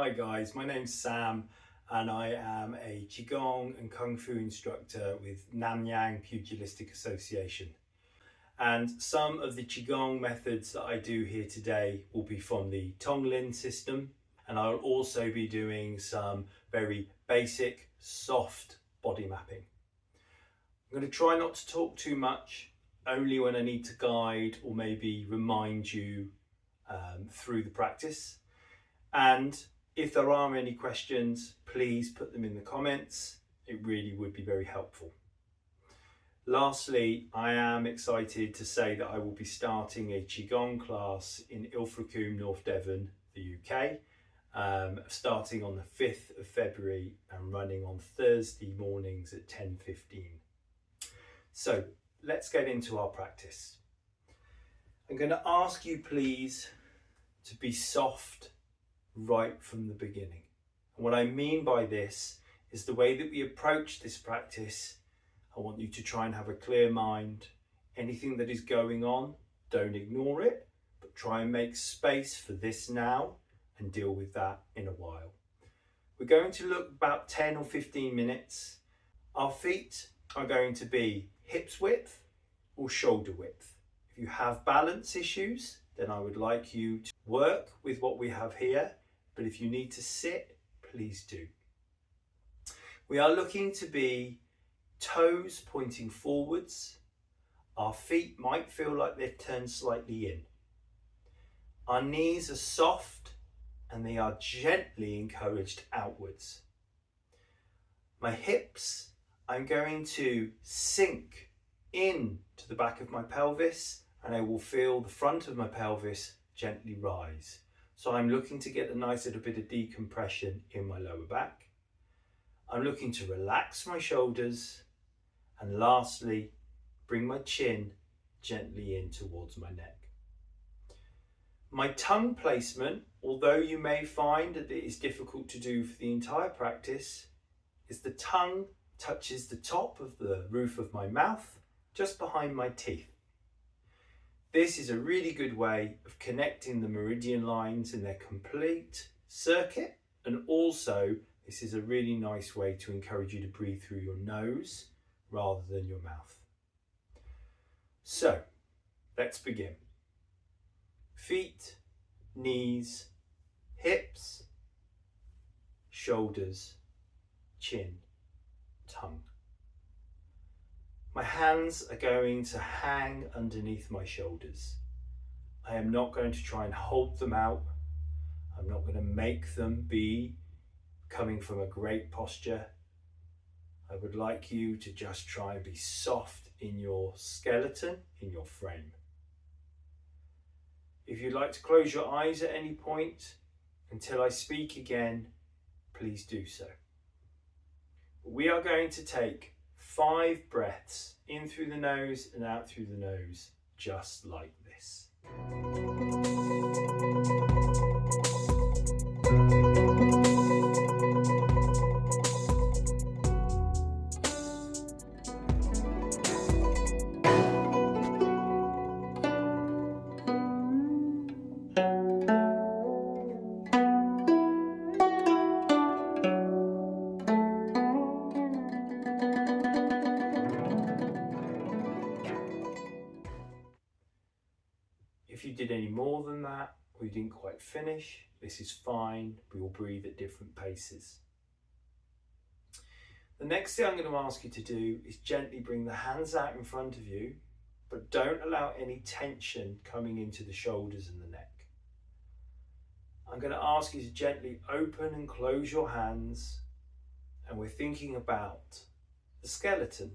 Hi guys, my name's Sam and I am a Qigong and Kung Fu instructor with Nanyang Pugilistic Association. And some of the Qigong methods that I do here today will be from the Tonglin system, and I'll also be doing some very basic, soft body mapping. I'm going to try not to talk too much, only when I need to guide or maybe remind you through the practice. And if there are any questions, please put them in the comments. It really would be very helpful. Lastly, I am excited to say that I will be starting a Qigong class in Ilfracombe, North Devon, the UK, starting on the 5th of February and running on Thursday mornings at 10:15. So let's get into our practice. I'm going to ask you please to be soft right from the beginning. And what I mean by this is the way that we approach this practice. I want you to try and have a clear mind. Anything that is going on, don't ignore it, but try and make space for this now and deal with that in a while. We're going to look about 10 or 15 minutes. Our feet are going to be hips width or shoulder width. If you have balance issues, then I would like you to work with what we have here. But if you need to sit, please do. We are looking to be toes pointing forwards. Our feet might feel like they've turned slightly in. Our knees are soft and they are gently encouraged outwards. My hips, I'm going to sink in to the back of my pelvis and I will feel the front of my pelvis gently rise. So I'm looking to get a nice little bit of decompression in my lower back. I'm looking to relax my shoulders. And lastly, bring my chin gently in towards my neck. My tongue placement, although you may find that it is difficult to do for the entire practice, is the tongue touches the top of the roof of my mouth, just behind my teeth. This is a really good way of connecting the meridian lines in their complete circuit, and also this is a really nice way to encourage you to breathe through your nose rather than your mouth. So let's begin. Feet, knees, hips, shoulders, chin, tongue. My hands are going to hang underneath my shoulders. I am not going to try and hold them out. I'm not going to make them be coming from a great posture. I would like you to just try and be soft in your skeleton, in your frame. If you'd like to close your eyes at any point until I speak again, please do so. We are going to take 5 breaths in through the nose and out through the nose, just like this. If you did any more than that, or you didn't quite finish, this is fine. We will breathe at different paces. The next thing I'm going to ask you to do is gently bring the hands out in front of you, but don't allow any tension coming into the shoulders and the neck. I'm going to ask you to gently open and close your hands, and we're thinking about the skeleton,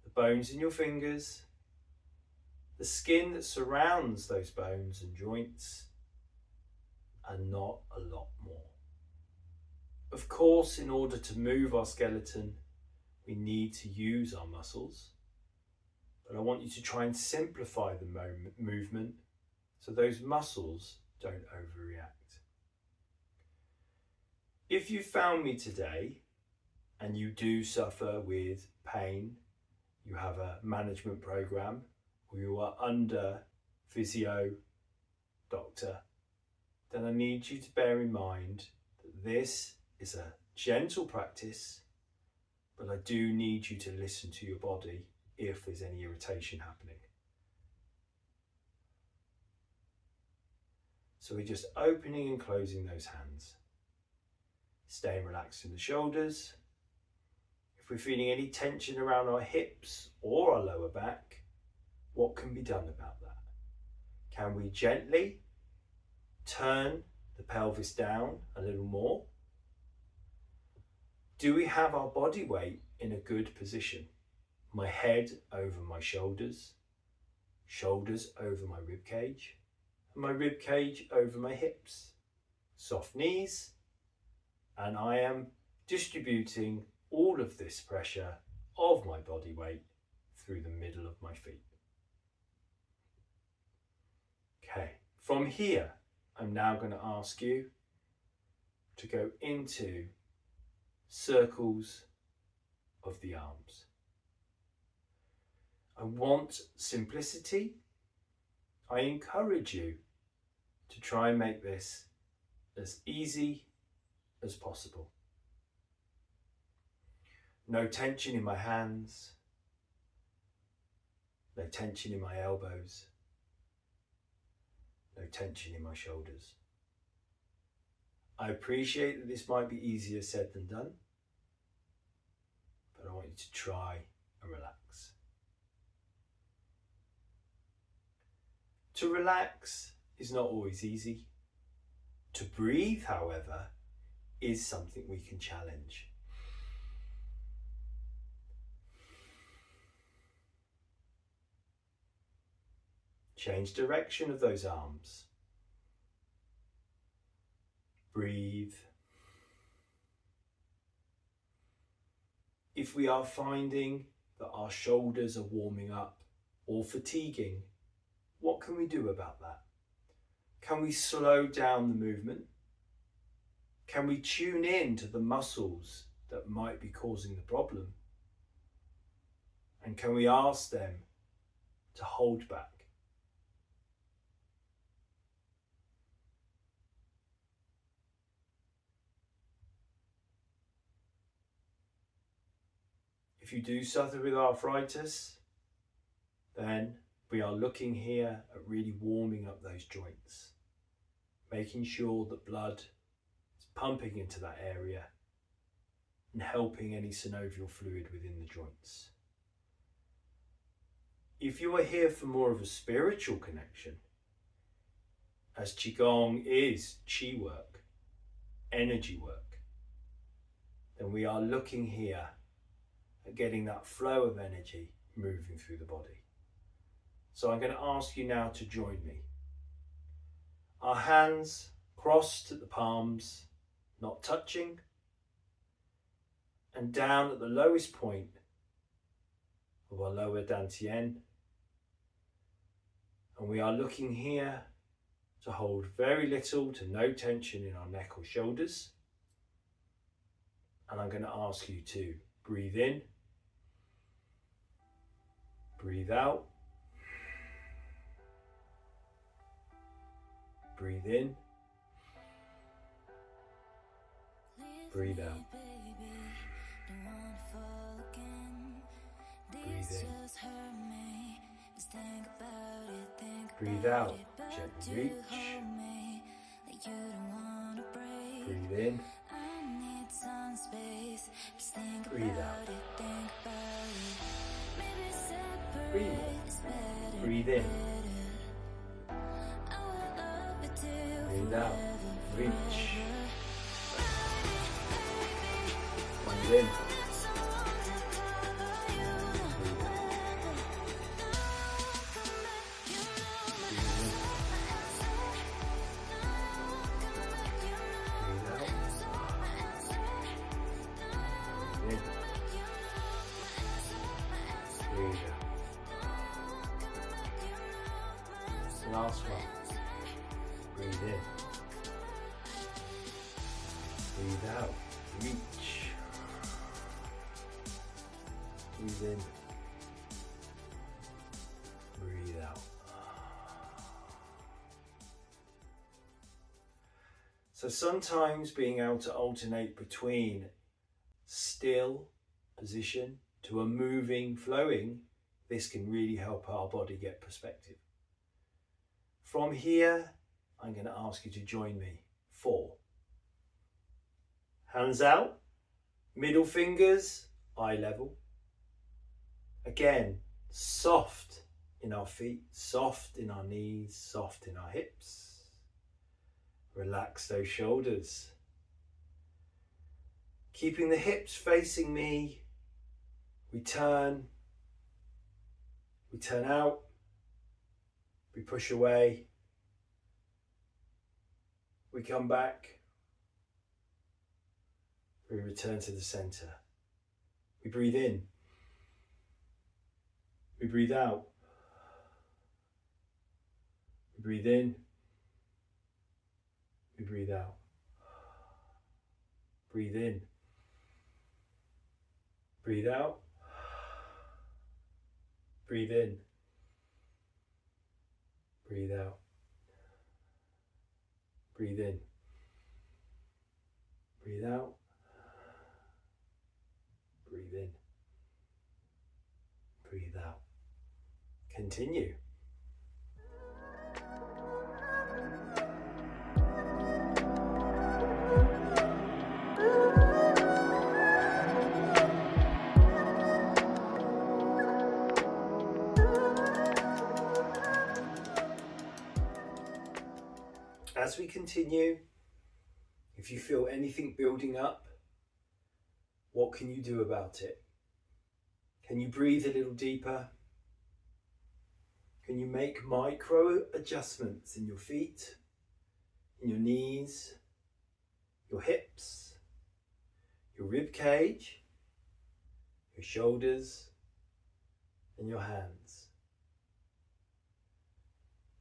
the bones in your fingers, the skin that surrounds those bones and joints, and not a lot more. Of course, in order to move our skeleton, we need to use our muscles, but I want you to try and simplify the movement so those muscles don't overreact. If you found me today and you do suffer with pain, you have a management program, or you are under physio, doctor, then I need you to bear in mind that this is a gentle practice, but I do need you to listen to your body if there's any irritation happening. So we're just opening and closing those hands. Staying relaxed in the shoulders. If we're feeling any tension around our hips or our lower back, what can be done about that? Can we gently turn the pelvis down a little more? Do we have our body weight in a good position? My head over my shoulders, shoulders over my rib cage, and my rib cage over my hips. Soft knees, and I am distributing all of this pressure of my body weight through the middle of my feet. Okay, from here, I'm now going to ask you to go into circles of the arms. I want simplicity. I encourage you to try and make this as easy as possible. No tension in my hands, no tension in my elbows, no tension in my shoulders. I appreciate that this might be easier said than done, but I want you to try and relax. To relax is not always easy. To breathe, however, is something we can challenge. Change direction of those arms. Breathe. If we are finding that our shoulders are warming up or fatiguing, what can we do about that? Can we slow down the movement? Can we tune in to the muscles that might be causing the problem? And can we ask them to hold back? If you do suffer with arthritis, then we are looking here at really warming up those joints, making sure that blood is pumping into that area and helping any synovial fluid within the joints. If you are here for more of a spiritual connection, as Qigong is Qi work, energy work, then we are looking here at getting that flow of energy moving through the body. So I'm going to ask you now to join me. Our hands crossed at the palms, not touching, and down at the lowest point of our lower dantian. And we are looking here to hold very little to no tension in our neck or shoulders. And I'm going to ask you to breathe in, breathe out, breathe in, breathe out, breathe in, breathe out, gently reach, breathe in, breathe out, breathe in, breathe in, breathe out, reach, breathe in, last one. Breathe in. Breathe out. Reach. Breathe in. Breathe out. So sometimes being able to alternate between still position to a moving, flowing, this can really help our body get perspective. From here, I'm going to ask you to join me. 4. Hands out, middle fingers, eye level. Again, soft in our feet, soft in our knees, soft in our hips. Relax those shoulders. Keeping the hips facing me, we turn out, we push away, we come back, we return to the center. We breathe in, we breathe out, we breathe in, we breathe out, breathe in, breathe out, breathe in, breathe out, breathe in, breathe out, breathe in, breathe out. Continue. As we continue, if you feel anything building up, what can you do about it? Can you breathe a little deeper? Can you make micro adjustments in your feet, in your knees, your hips, your rib cage, your shoulders, and your hands?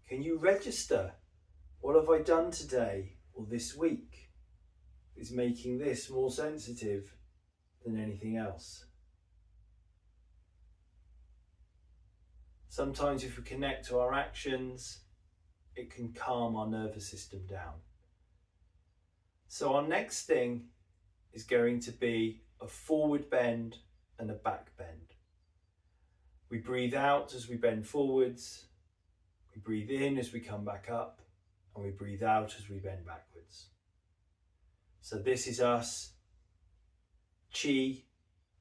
Can you register? What have I done today or this week is making this more sensitive than anything else? Sometimes if we connect to our actions, it can calm our nervous system down. So our next thing is going to be a forward bend and a back bend. We breathe out as we bend forwards, we breathe in as we come back up, and we breathe out as we bend backwards. So this is us, chi,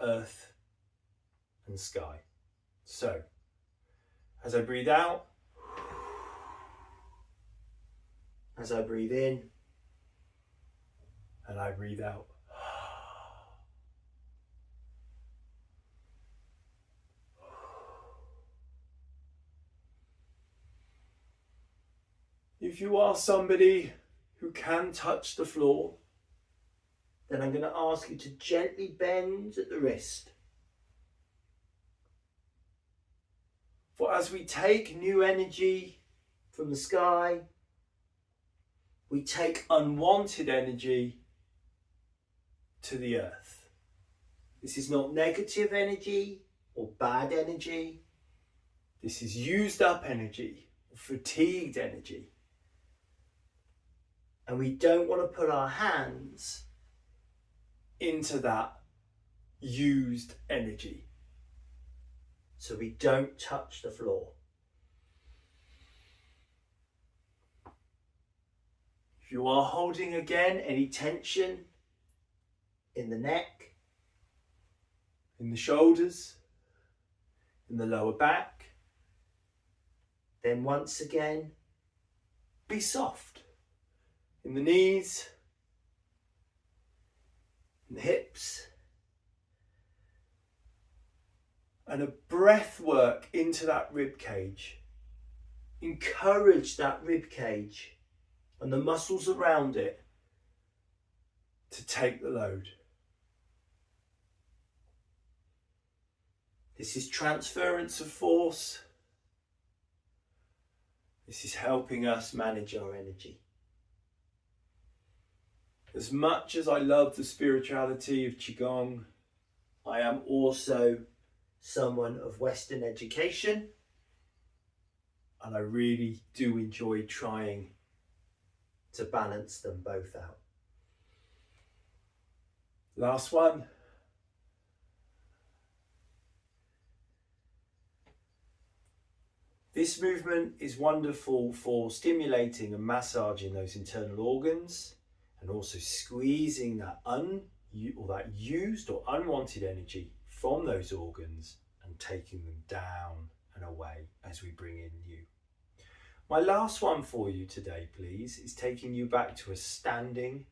earth, and sky. So, as I breathe out, as I breathe in, and I breathe out. If you are somebody who can touch the floor, then I'm going to ask you to gently bend at the wrist. For as we take new energy from the sky, we take unwanted energy to the earth. This is not negative energy or bad energy. This is used up energy or fatigued energy. And we don't want to put our hands into that used energy. So we don't touch the floor. If you are holding again any tension in the neck, in the shoulders, in the lower back, then once again, be soft. In the knees, in the hips, and a breath work into that rib cage. Encourage that rib cage and the muscles around it to take the load. This is transference of force. This is helping us manage our energy. As much as I love the spirituality of Qigong, I am also someone of Western education, and I really do enjoy trying to balance them both out. Last one. This movement is wonderful for stimulating and massaging those internal organs and also squeezing that used or unwanted energy from those organs and taking them down and away as we bring in new. My last one for you today, please, is taking you back to a standing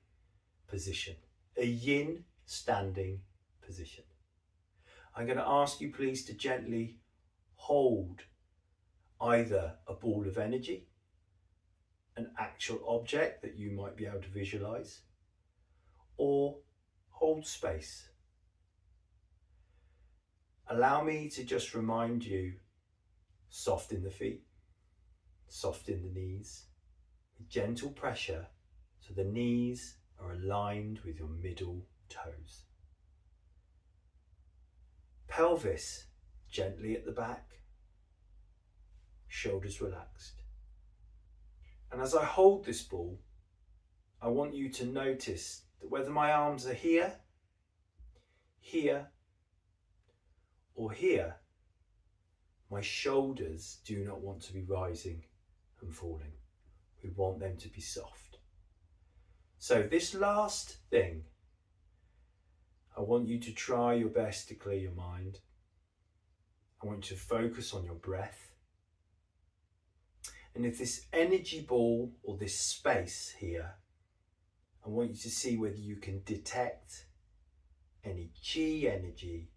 position, a yin standing position. I'm going to ask you, please, to gently hold either a ball of energy, an actual object that you might be able to visualize, or hold space. Allow me to just remind you, soft in the feet, soft in the knees, with gentle pressure so the knees are aligned with your middle toes. Pelvis gently at the back, shoulders relaxed. And as I hold this ball, I want you to notice that whether my arms are here, here, or here, my shoulders do not want to be rising and falling. We want them to be soft. So this last thing, I want you to try your best to clear your mind. I want you to focus on your breath. And if this energy ball or this space here, I want you to see whether you can detect any chi energy,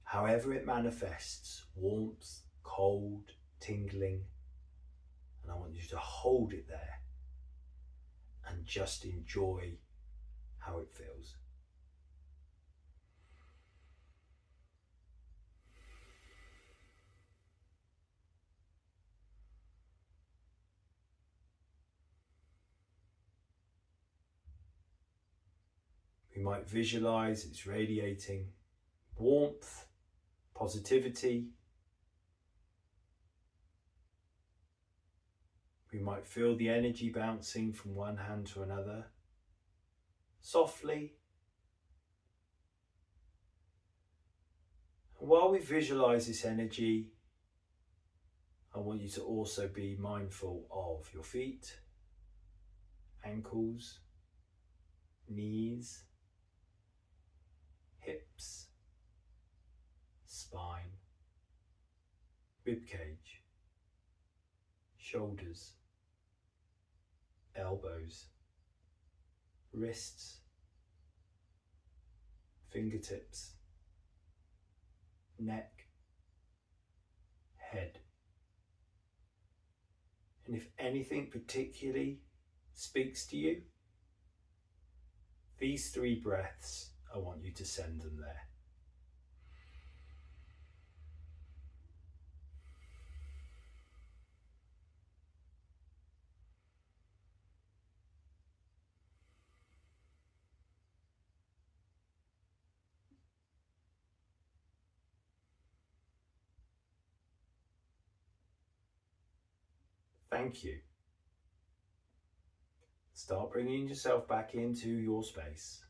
however it manifests, warmth, cold, tingling, and I want you to hold it there and just enjoy how it feels. We might visualize it's radiating warmth, positivity. We might feel the energy bouncing from one hand to another, softly. And while we visualize this energy, I want you to also be mindful of your feet, ankles, knees, hips, spine, rib cage, shoulders, elbows, wrists, fingertips, neck, head. And if anything particularly speaks to you, these 3 breaths, I want you to send them there. Thank you. Start bringing yourself back into your space,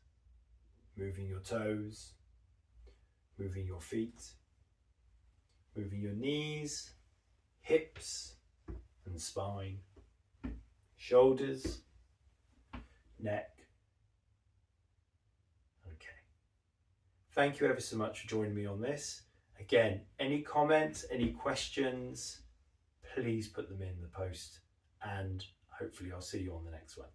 moving your toes, moving your feet, moving your knees, hips and spine, shoulders, neck. Okay. Thank you ever so much for joining me on this. Again, any comments, any questions, please put them in the post and hopefully I'll see you on the next one.